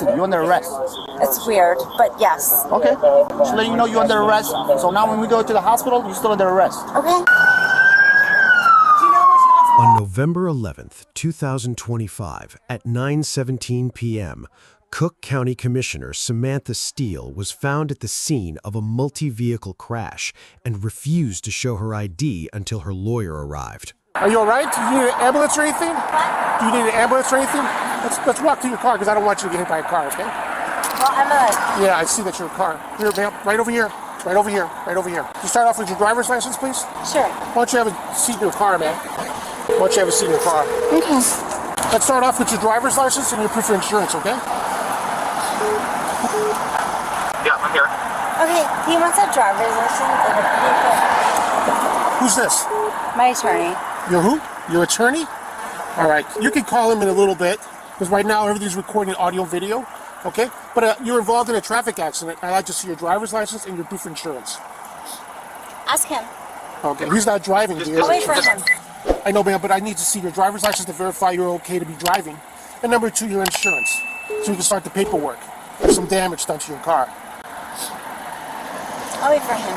You're under arrest. It's weird, but yes. Okay. Just letting you know you're under arrest. So now when we go to the hospital, you're still under arrest. Okay. On November 11th, 2025, at 9:17 p.m., Cook County Commissioner Samantha Steele was found at the scene of a multi-vehicle crash and refused to show her ID until her lawyer arrived. Are you all right? Do you need an ambulance or anything? What? Do you need an ambulance or anything? Let's walk to your car because I don't want you to get hit by a car, okay? Well, ambulance. Yeah, I see that you're a car. Here, ma'am, right over here. Right over here. Right over here. Can you start off with your driver's license, please? Sure. Why don't you have a seat in your car, man? Why don't you have a seat in your car? Okay. Let's start off with your driver's license and your proof of insurance, okay? Yeah, I'm here. Okay, he wants a driver's license and a proof Who's this? of... My attorney. Your who? Your attorney? All right. You can call him in a little bit because right now everything's recording audio, video, okay? But you're involved in a traffic accident. I'd like to see your driver's license and your proof of insurance. Ask him. Okay. He's not driving, dear. I'll wait for him. I know, ma'am, but I need to see your driver's license to verify you're okay to be driving. And number two, your insurance. So we can start the paperwork. There's some damage done to your car. I'll wait for him.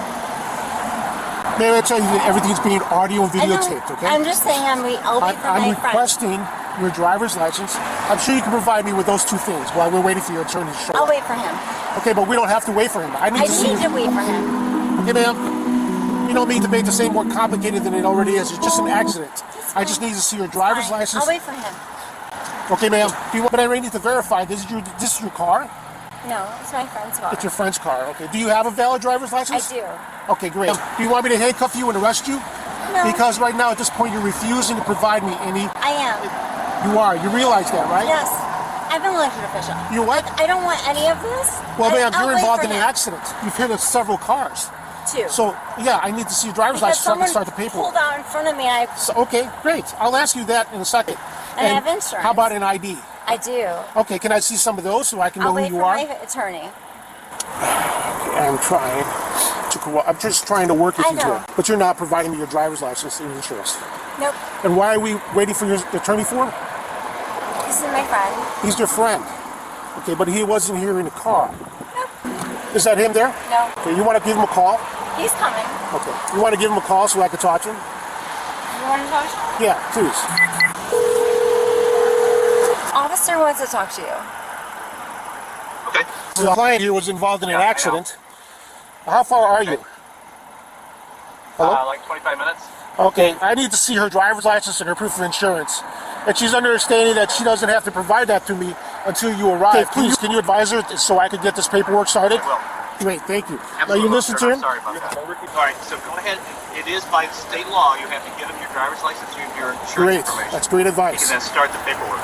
May I tell you that everything's being audio and videotaped, okay? I'm just saying I'll wait for I'm my friend. requesting your driver's license. I'm sure you can provide me with those two things while we're waiting for your attorney to show I'll up. wait for him. Okay, but we don't have to wait for him. I need I to see need to wait for him. Okay, ma'am. You don't mean to make this any more complicated than it already is. It's just an accident. I just need to see your driver's Fine. license. I'll wait for him. Okay, ma'am. But I really need to verify. This is your car? No, it's my friend's car. It's your friend's car. Okay. Do you have a valid driver's license? I do. Okay, great. Do you want me to handcuff you and arrest you? No. Because right now, at this point, you're refusing to provide me any. I am. You are. You realize that, right? Yes. I'm an elected official. You what? I don't want any of this. Well, ma'am, I'll you're wait involved for in an him. accident. You've hit several cars. Two. So, yeah, I need to see your driver's Because license so I can someone start the paperwork. pulled out in front of me and So, okay, great. I'll ask you that in a second. And I have insurance. How about an ID? I do. Okay, can I see some of those so I can know I'll who wait you for are? my attorney. I'm trying I'm just trying to work with I you know. here. But you're not providing me your driver's license and your insurance. Nope. And why are we waiting for your attorney for? This is my friend. He's your friend. Okay, but he wasn't here in the car. Nope. Is that him there? No. Okay, you want to give him a call? He's coming. Okay. You want to give him a call so I can talk to him? You want to talk to him? Yeah, please. Officer wants to talk to you. Okay. The client here was involved in an accident. How far are you? Hello? Like 25 minutes. Okay, I need to see her driver's license and her proof of insurance. And she's understanding that she doesn't have to provide that to me until you arrive. Okay, please, can you advise her so I can get this paperwork started? I will. Great, thank you. Now Absolutely, you listen sir. to I'm him? sorry about that. All right, so go ahead. It is by state law. You have to give him your driver's license and your insurance Great, information. that's great You advice. can then start the paperwork.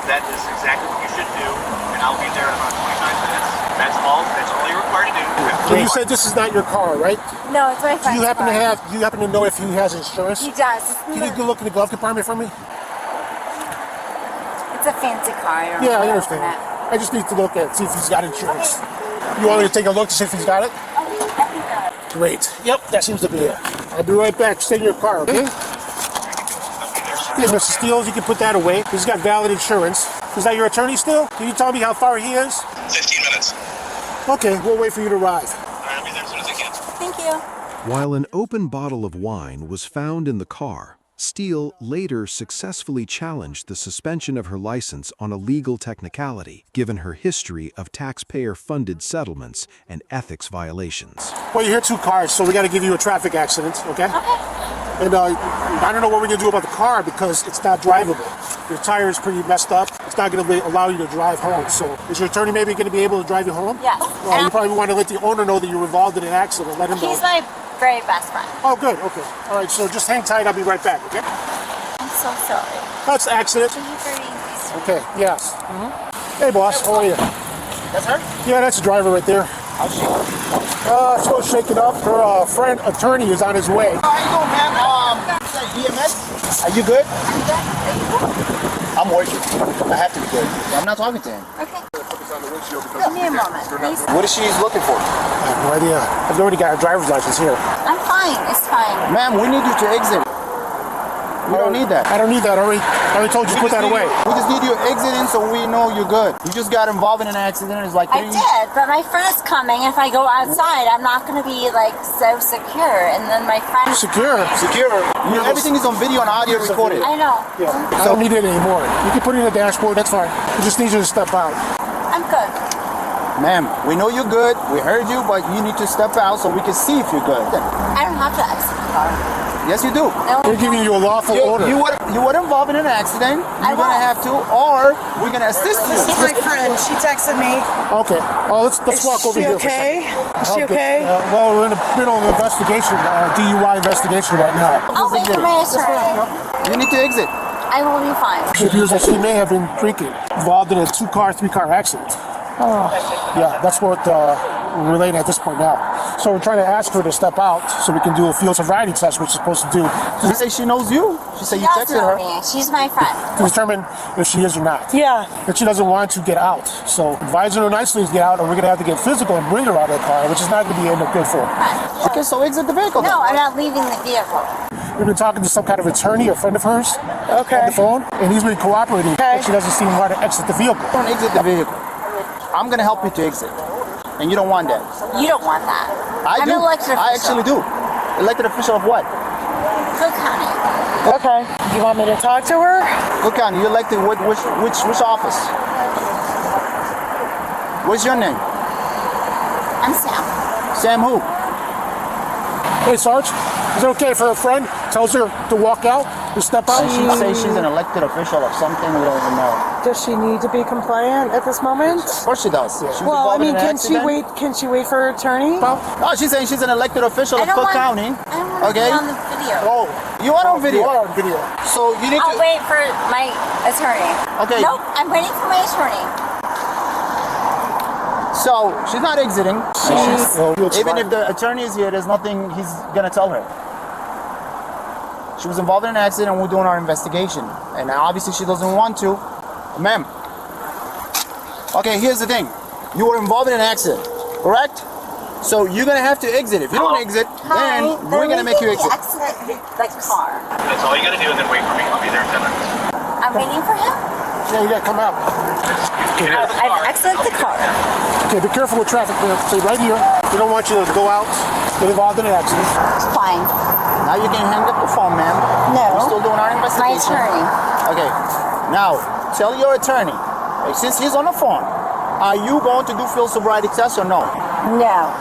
That is exactly what you should do, and I'll be there in about 25 minutes. That's all you're required to do. So you said this is not your car, right? No, it's my Do friend's you happen to car. do you happen to know if he has insurance? He does. Can you go look in the glove compartment for me? It's a fancy car. I don't Yeah, I know understand. that. I just need to look at see if he's got insurance. You want me to take a look to see if he's got it? Great. Yep, that seems to be it. I'll be right back. Stay in your car, okay? Okay, Mr. Steele, you can put that away. He's got valid insurance. Is that your attorney still? Can you tell me how far he is? 15 minutes. Okay, we'll wait for you to arrive. All right, I'll be there as soon as I can. Thank you. While an open bottle of wine was found in the car, Steele later successfully challenged the suspension of her license on a legal technicality, given her history of taxpayer-funded settlements and ethics violations. Well, you're here 2 cars, so we got to give you a traffic accident, okay? Okay. And I don't know what we're going to do about the car because it's not drivable. Your tire is pretty messed up. It's not going to allow you to drive home. So is your attorney maybe going to be able to drive you home? Yes. Well, you probably want to let the owner know that you're involved in an accident. Let him know. He's my very best friend. Oh, good. Okay. All right. So just hang tight. I'll be right back. Okay. I'm so sorry. That's the accident. Thank you for being nice. Okay. Yes. Hey, boss. How are you? That's her? Yeah, that's the driver right there. How's she? Still shaking up. Her friend attorney is on his way. How you doing, man? BMS? Are you good? I'm working. I have to be good. I'm not talking to him. Okay. Give me a moment, please. What is she looking for? I have no idea. I've already got a driver's license here. I'm fine. It's fine. Ma'am, we need you to exit. We don't need that. I don't need that. I already told you to put that away. We just need you exiting so we know you're good. You just got involved in an accident. It's like I did, but my friend's coming. If I go outside, I'm not going to be like so secure. And then my friend. Secure. Everything is on video and audio recorded. I know. Yeah. I don't need it anymore. You can put it in the dashboard. That's fine. We just need you to step out. I'm good. Ma'am, we know you're good. We heard you, but you need to step out so we can see if you're good. I don't have to exit the car. Yes, you do. No. We're giving you a lawful order. You were involved in an accident. You're gonna have to, or we're gonna assist you. This is my friend. She texted me. Okay. Oh, let's walk over here. Okay? Is she Okay. okay? Well, we're in the middle of an investigation, DUI investigation right now. I'll wait for my attorney. You need to exit. I will be fine. She appears that she may have been drinking, involved in a 2-car, 3-car accident. Yeah, that's what we're relating at this point now. So we're trying to ask her to step out so we can do a field sobriety test, which we're supposed to do She say she knows you. She said She you does texted know her. me. She's my friend. to determine if she is or not. Yeah. But she doesn't want to get out. So advising her nicely to get out, or we're going to have to get physical and bring her out of the car, which is not going to be end up good for her. Okay, so exit the vehicle. No, I'm not leaving the vehicle. We've been talking to some kind of attorney, a friend of hers, Okay. on the phone, and he's been cooperating. Okay. But she doesn't seem how to exit the vehicle. Don't exit the vehicle. I'm gonna help you to exit, and you don't want that. You don't want that. I I'm do. an elected official. I actually do. Elected official of what? Cook County. Okay. You want me to talk to her? Cook County. You elected which office? What's your name? I'm Sam. Sam who? Hey, Sarge, is it okay for her friend tells her to walk out, to step out? And she says she's an elected official of something we don't even know. Does she need to be compliant at this moment? Of course she does. She was Well, I involved in mean, an can she accident. wait? Can she wait for her attorney? No, she's saying she's an elected official I of don't Cook want, County. I don't want to Okay. be on the video. Oh, you are on video. You are on video. So you need I'll to. wait for my attorney. Okay. Nope, I'm waiting for my attorney. So she's not exiting. Well, Even if the attorney is here, there's nothing he's gonna tell her. She was involved in an accident and we're doing our investigation. And obviously she doesn't want to. Ma'am. Okay, here's the thing. You were involved in an accident, correct? So you're gonna have to exit. If you don't exit, then we're gonna make you exit. Exit the car. That's all you gotta do, and then wait for me. I'll be there in 10 minutes. I'm waiting for him. Yeah, you gotta come out. Get out of the car. I've exited the car. Okay, be careful with traffic. Stay right here. We don't want you to go out, get involved in an accident. Fine. Now you can hang up the phone, ma'am. No. We're still doing our My investigation. attorney. Okay. Now, tell your attorney, since he's on the phone, are you going to do field sobriety test or no? No.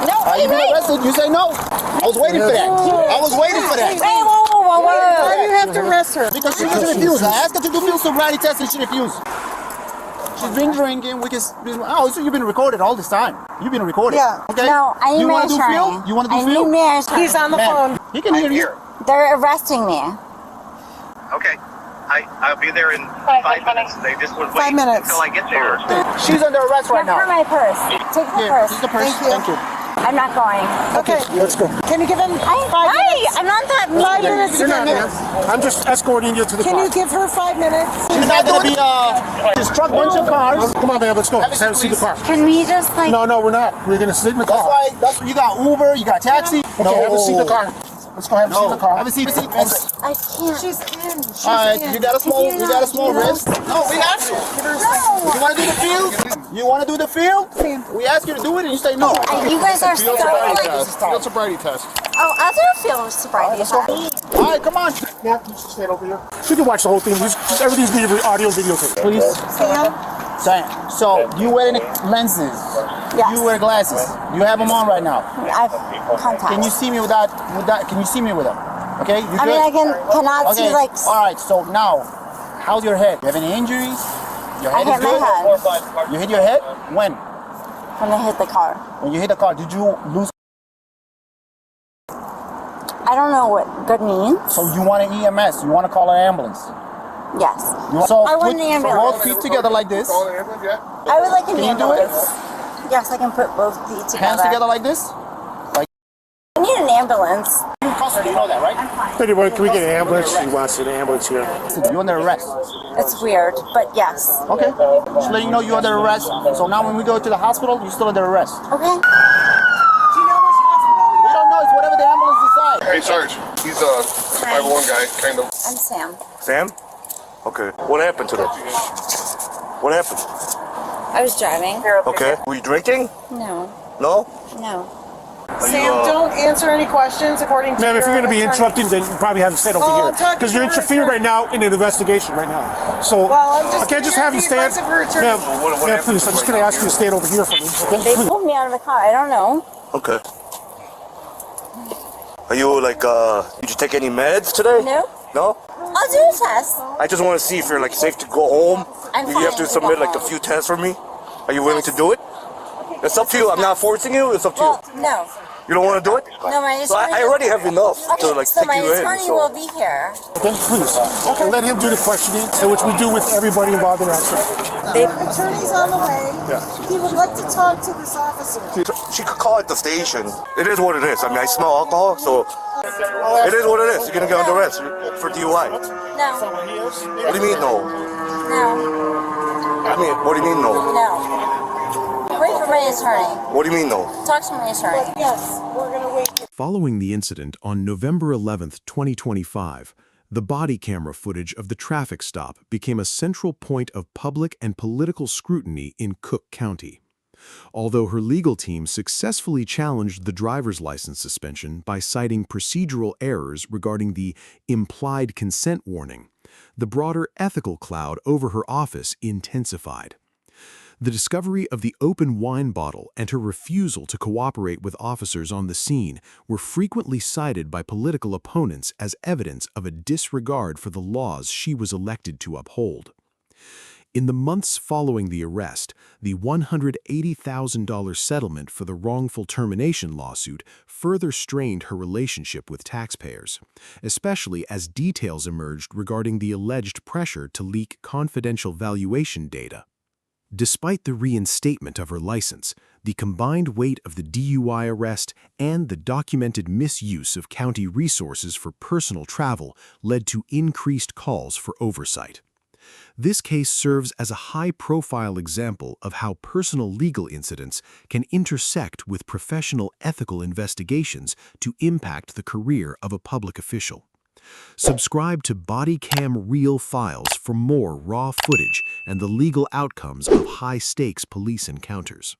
No, Are you wait, being wait. arrested? You say no. I was waiting for that. I was waiting for that. Wait, whoa. Why do you have to arrest her? Because she doesn't refuse. I asked her to do field sobriety test and she refused. She's been drinking. Oh, so you've been recorded all this time. You've been recorded. Yeah. Okay. No, I need you my wanna do attorney. field? You want to do I need field? my attorney. He's on the Ma'am, phone. he can hear I'm you. here. They're arresting me. Okay. I'll be there in 5 minutes. They just would wait 5 minutes. until I get there. She's under arrest right Give her now. my purse. Take the Here, purse. here's the purse. Thank you. I'm not going. Okay. Let's go. Can you give him 5 Hi, minutes? I'm not that 5 minutes. You're not here. I'm just escorting you to the Can car. you give her 5 minutes? She's not gonna be just truck bunch of cars. Come on, man. Let's go. Let's have a seat in the car. Can we just like? No, we're not. We're gonna sit in the That's car. why. That's you got Uber. You got taxi. Okay, have a seat in the car. Let's go have a seat in the car. Have a seat. Miss. I can't. She's in. She's All right, in. you got a small wrist. No, we have to. No. You want to do the field? You want to do the field? We ask you to do it, and you say no. You guys are so like. Field sobriety test. Oh, other film sobriety test. All right, come on. Yeah, you should stand over here. You can watch the whole thing. Everything's being audio videotape. Please. Sam. So you wear lenses. Yes. You wear glasses. You have them on right now. I've contacts. Can you see me with that? Can you see me with them? Okay. You I mean, I cannot Okay. see like. All right. So now, how's your head? You have any injuries? Your I head is hit my good. head You hit your head when? when I hit the car. When you hit the car, did you lose? I don't know what good means. So you want an EMS? You want to call an ambulance? Yes. So I want put an ambulance. both feet together like this. I would like an Can you do it? ambulance. Yes, I can put both feet together. Hands together like this. I need an ambulance. You custody, you know that, right? Anyway, can we get an ambulance? He wants an ambulance here. You're under arrest. It's weird, but yes. Okay. Just letting you know you're under arrest. So now when we go to the hospital, you're still under arrest. Okay. Do you know which hospital? We don't know. It's whatever the ambulance decides. Hey, Sarge. He's a 5'1" guy, kind of. I'm Sam. Sam? Okay. What happened to them? What happened? I was driving. Okay. Were you drinking? No. No? No. Sam, don't answer any questions according to Ma'am, if you're going to be attorney. interrupting, then you probably have to stand over Oh, here. I'm talking Because you're to her interfering right attorney. now in an investigation right now. So, Well, I'm just I can't just have you giving stand. the advice of her attorney. Ma'am, what ma'am, happened please, I'm just going to ask you to stand over here for me. Okay? They Please. pulled me out of the car. I don't know. Okay. Are you like, did you take any meds today? No. No? I'll do a test. I just want to see if you're like safe to go home. I'm You have fine to to submit go like a home. few tests for me. Are you willing to do it? It's up to you. I'm not forcing you. It's up to you. Well, no. You don't want to do it? No, my So attorney. I already have enough Okay, to like so take my you in. attorney So. will be here. Okay, please. Okay. Let him do the questioning, which we do with everybody involved in the accident. They, Attorney's on the way. Yeah. He would like to talk to this officer. She could call at the station. It is what it is. I mean, I smell alcohol, so it is what it is. You're gonna get under arrest for DUI. no. What do you mean no? No. I mean, what do you mean no? No. Wait for my attorney. What do you mean no? Talk to my attorney. Yes, we're going to wait. Following the incident on November 11, 2025, the body camera footage of the traffic stop became a central point of public and political scrutiny in Cook County. Although her legal team successfully challenged the driver's license suspension by citing procedural errors regarding the implied consent warning, the broader ethical cloud over her office intensified. The discovery of the open wine bottle and her refusal to cooperate with officers on the scene were frequently cited by political opponents as evidence of a disregard for the laws she was elected to uphold. In the months following the arrest, the $180,000 settlement for the wrongful termination lawsuit further strained her relationship with taxpayers, especially as details emerged regarding the alleged pressure to leak confidential valuation data. Despite the reinstatement of her license, the combined weight of the DUI arrest and the documented misuse of county resources for personal travel led to increased calls for oversight. This case serves as a high-profile example of how personal legal incidents can intersect with professional ethical investigations to impact the career of a public official. Subscribe to Bodycam Real Files for more raw footage and the legal outcomes of high-stakes police encounters.